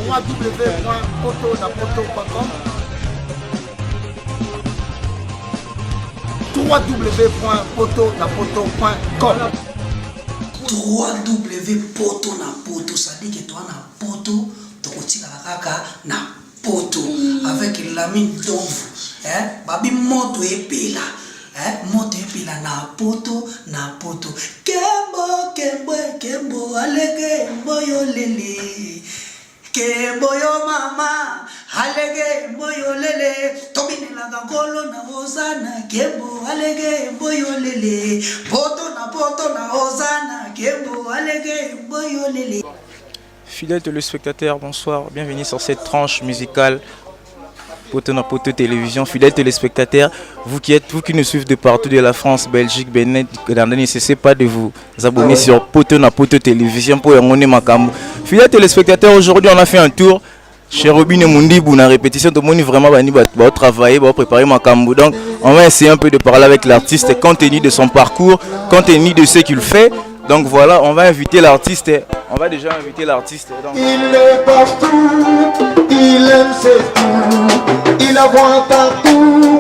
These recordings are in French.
www.potonapoto.com www.potonapoto.com www.potonapoto, ça dit que toi na poto, tokotika kaka na poto avec l'ami d'ombre, babi moto epela, moto epela na poto kembo kembo kembo alege moyo lele kembo yo mama alege moyo lele tobinela ngolo na hosana kembo alege moyo lele poto na hosana kembo alege moyo lele. Fidèles téléspectateurs, bonsoir, bienvenue sur cette tranche musicale Poto na Poto Télévision. Fidèles téléspectateurs, vous qui nous suivez de partout de la France, Belgique, Bénin, ne cessez pas de vous abonner sur Poto na Poto Télévision pour y makambo. Fidèles téléspectateurs, aujourd'hui on a fait un tour chez Robin et Mundi pour la répétition. Tout le monde vraiment va travailler, va préparer makambo. Donc on va essayer un peu de parler avec l'artiste compte tenu de son parcours, compte tenu de ce qu'il fait. Donc voilà, on va inviter l'artiste. On va déjà inviter l'artiste. Donc... Il est partout, il aime ses tours, il a voix partout,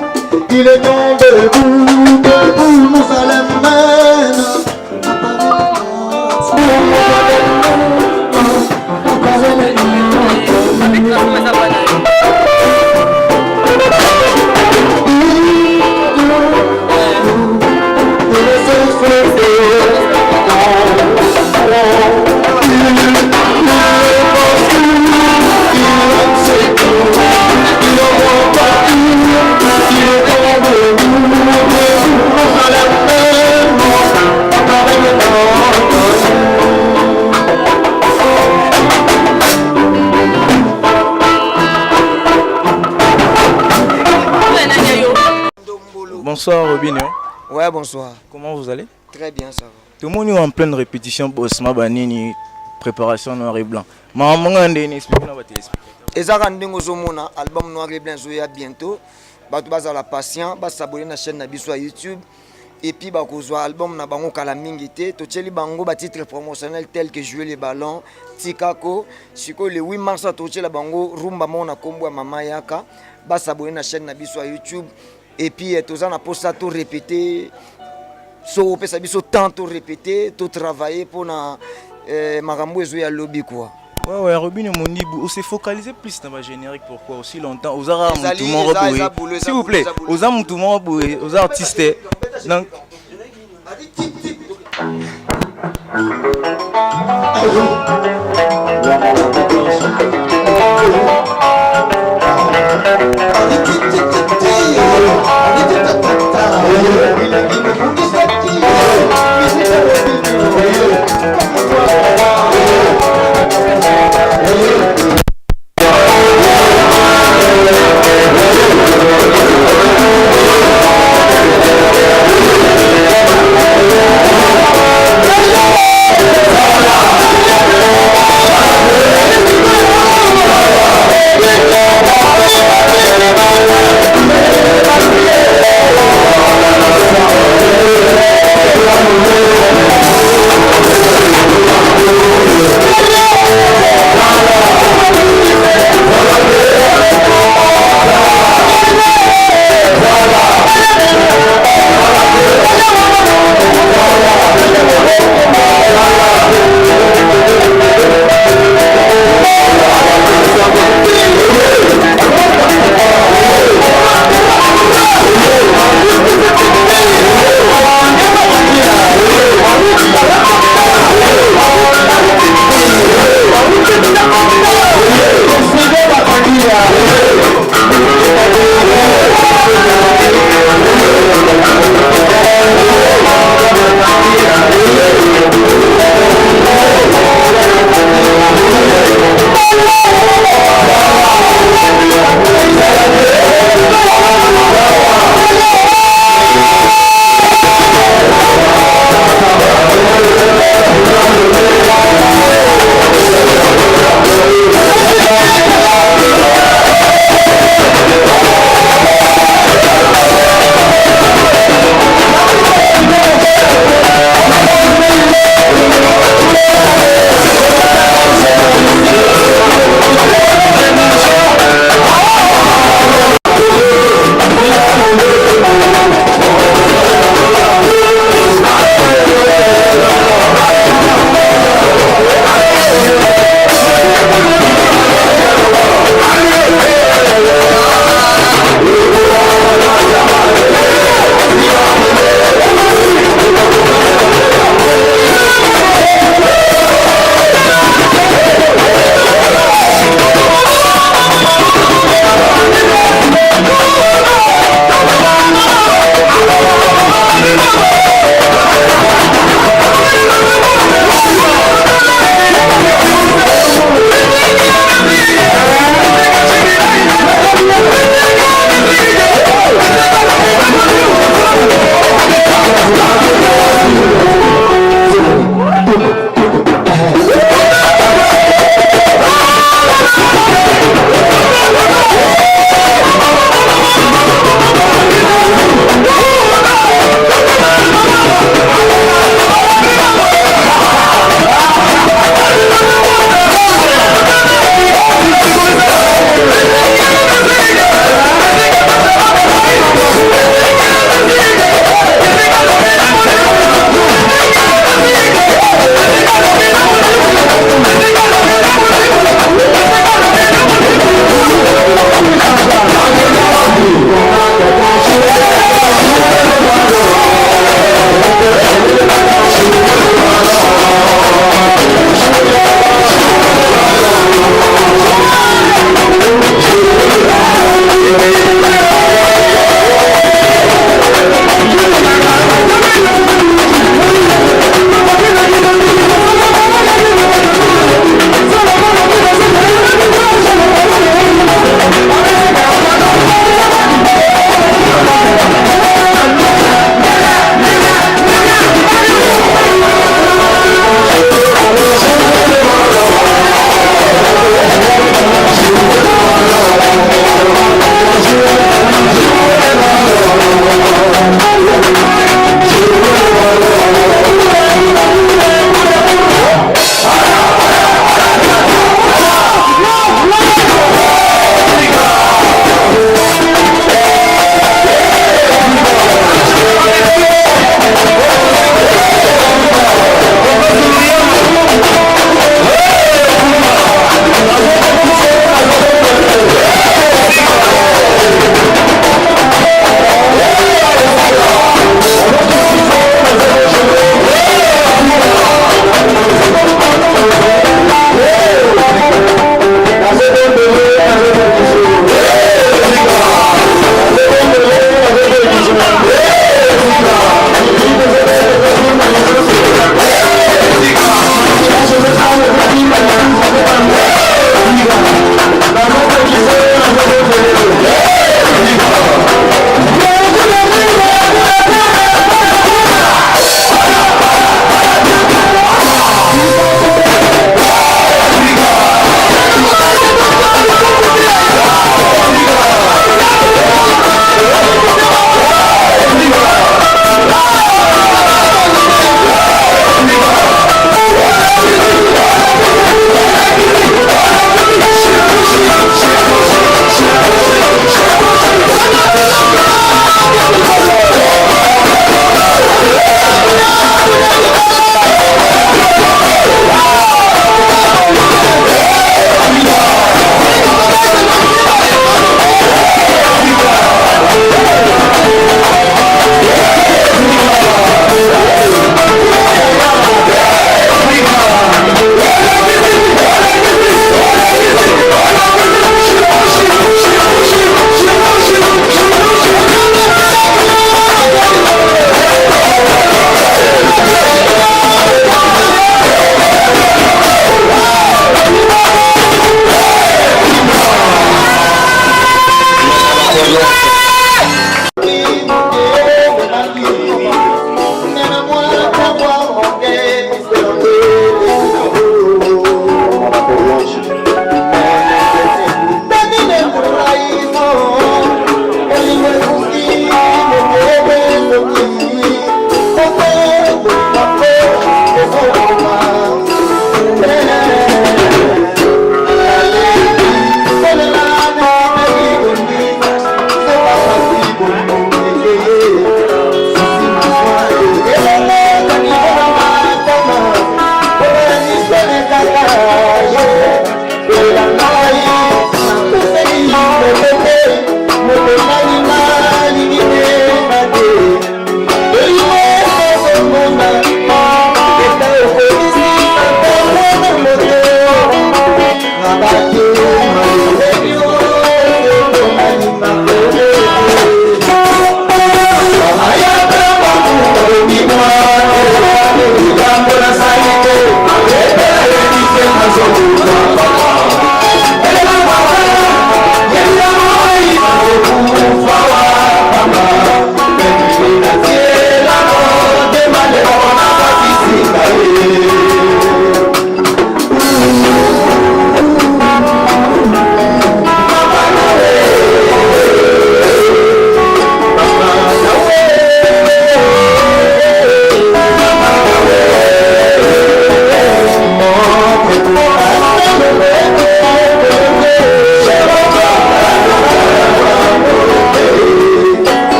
il est dans debout, debout, nous allons mène. Bonsoir Robin. Ouais, bonsoir. Comment vous allez? Très bien, ça va. Tout le monde est en pleine répétition pour Osma Banini, préparation noir et blanc. Maman a expliqué dans votre téléspectateur. Et ça rend sur album noir et blanc bientôt. Batu baza la patient, bas s'abonner na chaîne Nabi sur YouTube. Et puis bah kozwa album na bango kala mingité, to tcheli bango ba titre promotionnel tel que jouer les ballons, Tikako, siko le 8 mars to tchela bango rumba mona kombo mama yaka, bas s'abonner na chaîne Nabi sur YouTube. Et puis tous en a pour ça tout répéter, so pesa biso tant tout répéter, tout travailler pour na makambo jouer à lobby quoi. Ouais, Robin et Mondi, on s'est focalisé plus dans ma générique. Pourquoi aussi longtemps? Aux arts, s'il vous plaît, aux arts, aux artistes. Donc,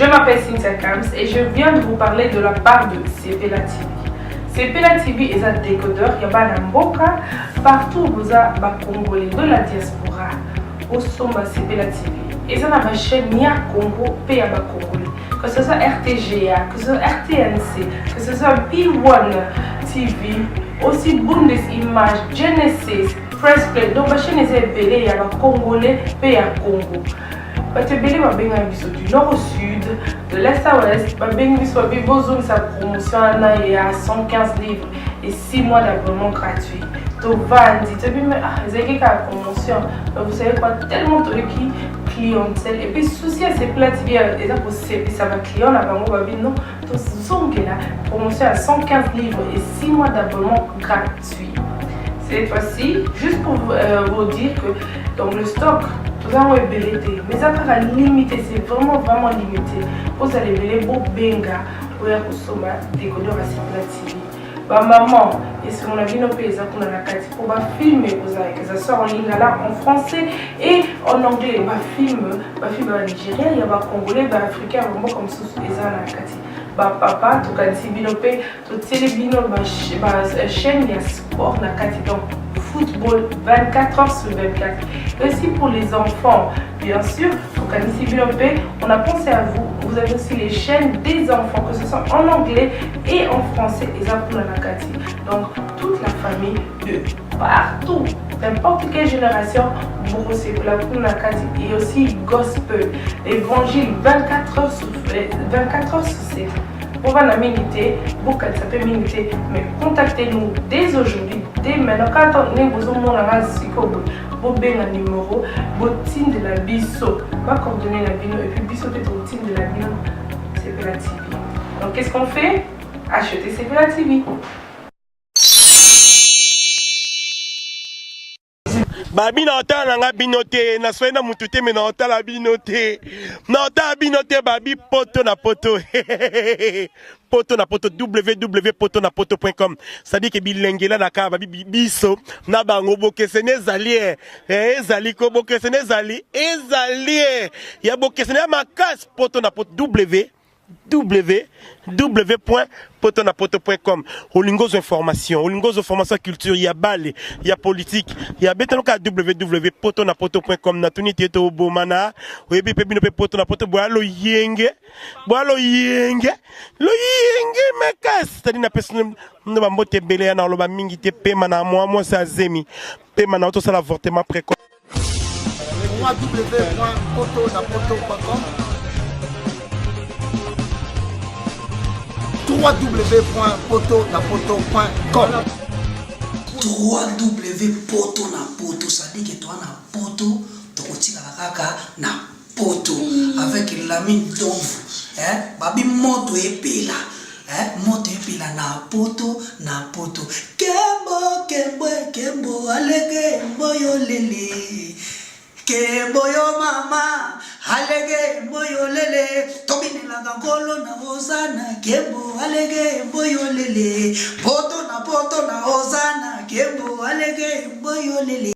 Je m'appelle Cynthia Kams et je viens de vous parler de la part de Sepela TV. Sepela TV est un décodeur qui a Mboka partout où vous avez Congolais de la diaspora. Au sommet Sepela TV. Et ça n'a chaîne ni à Congo, pays à Congolais. Que ce soit RTGA, que ce soit RTNC, que ce soit P1 TV, aussi Bundes Images, Genesis, press play. Donc la chaîne est belé, il y a le Congolais et à Congo. Parce que belé va bien du nord au sud, de l'est à l'ouest, va bien besoin sa promotion il y a 115 livres et 6 mois d'abonnement gratuit. Donc vandi, tu dis mais c'est qui a promotion. Vous savez quoi, tellement de clientèle et puis souci à ces plats TV et ça va client là bas va bien non. Donc zong là promotion à 115 livres et 6 mois d'abonnement gratuit. Cette fois-ci, juste pour vous dire que dans le stock, nous avons ébélité, mais ça sera limité, c'est vraiment limité. Vous allez belé beau benga pour consommer décodeur à Sepela TV. Bah maman, et si on a vu nos pays, ça qu'on a la carte pour filmer, que ça sort en ligne là en français et en anglais. Bah film nigérien, il y a bah congolais, bah africain, vraiment comme ça les gens la carte. Bah papa, tout cas si binopé, tout télébino, bah chaîne il y a sport la carte donc football 24 heures sur 24. Et aussi pour les enfants, bien sûr, tout cas si binopé, on a pensé à vous. Vous avez aussi les chaînes des enfants, que ce soit en anglais et en français, et ça pour la Nakati. Donc, toute la famille de partout, n'importe quelle génération, vous recevez la pour la Nakati. Et aussi gospel, évangile 24 heures sur 7. Pour la minute, vous ça peut minute, mais contactez-nous dès aujourd'hui, dès maintenant. Quand on est besoin vous avez un numéro, vous de la biso, pas coordonner la bino, et puis biso peut-être au de la bino, Sepela TV. Donc qu'est-ce qu'on fait? Acheter Sepela TV. Babi na ota na nga binote na soena mutute me na ota la binote na ota binote babi poto na poto poto na poto www.potonapoto.com ça dit que bilengela na ka babi biso na bango bokese nezali ezali ko bokese nezali ezali ya bokese na makas poto na poto www.potonapoto.com. Olingos information culture, il y a balle, il y a politique, il y a betanoka www.potonapoto.com na tunité to bomana, oyebi pe bino pe potonapoto boalo yenge mekas, c'est-à-dire na personne ne va mbote belé na loba mingi te pe mana moi ça zemi pe mana auto ça l'avortement précoce. www.potonapoto.com www.potonapoto.com www.potonapoto, ça dit que toi na poto, tokotika la kaka na poto avec l'ami d'ombre, babi moto epela, moto epela na poto kembo alege moyo lele. Keboyo mama, alege boyo lele, tobine la gangolo na hosana, kebo alege boyo lele, poto na hosana, kebo alege boyo lele.